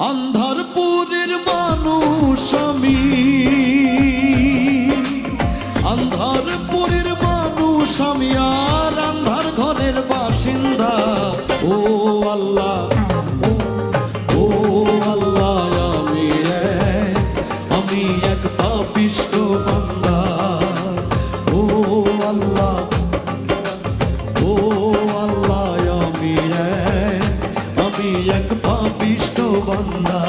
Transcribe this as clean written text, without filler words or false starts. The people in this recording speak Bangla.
আন্ধারপুরের মানুষ আমি, আন্ধারপুরের মানুষ আমি, আর আন্ধার ঘরের বাসিন্দা। ও আল্লাহ, ও আল্লাহ, আমি এক পাপিষ্ঠ বান্দা। ও আল্লাহ, ও আল্লাহ, আমি এক পাপিষ্ঠ বান্দা।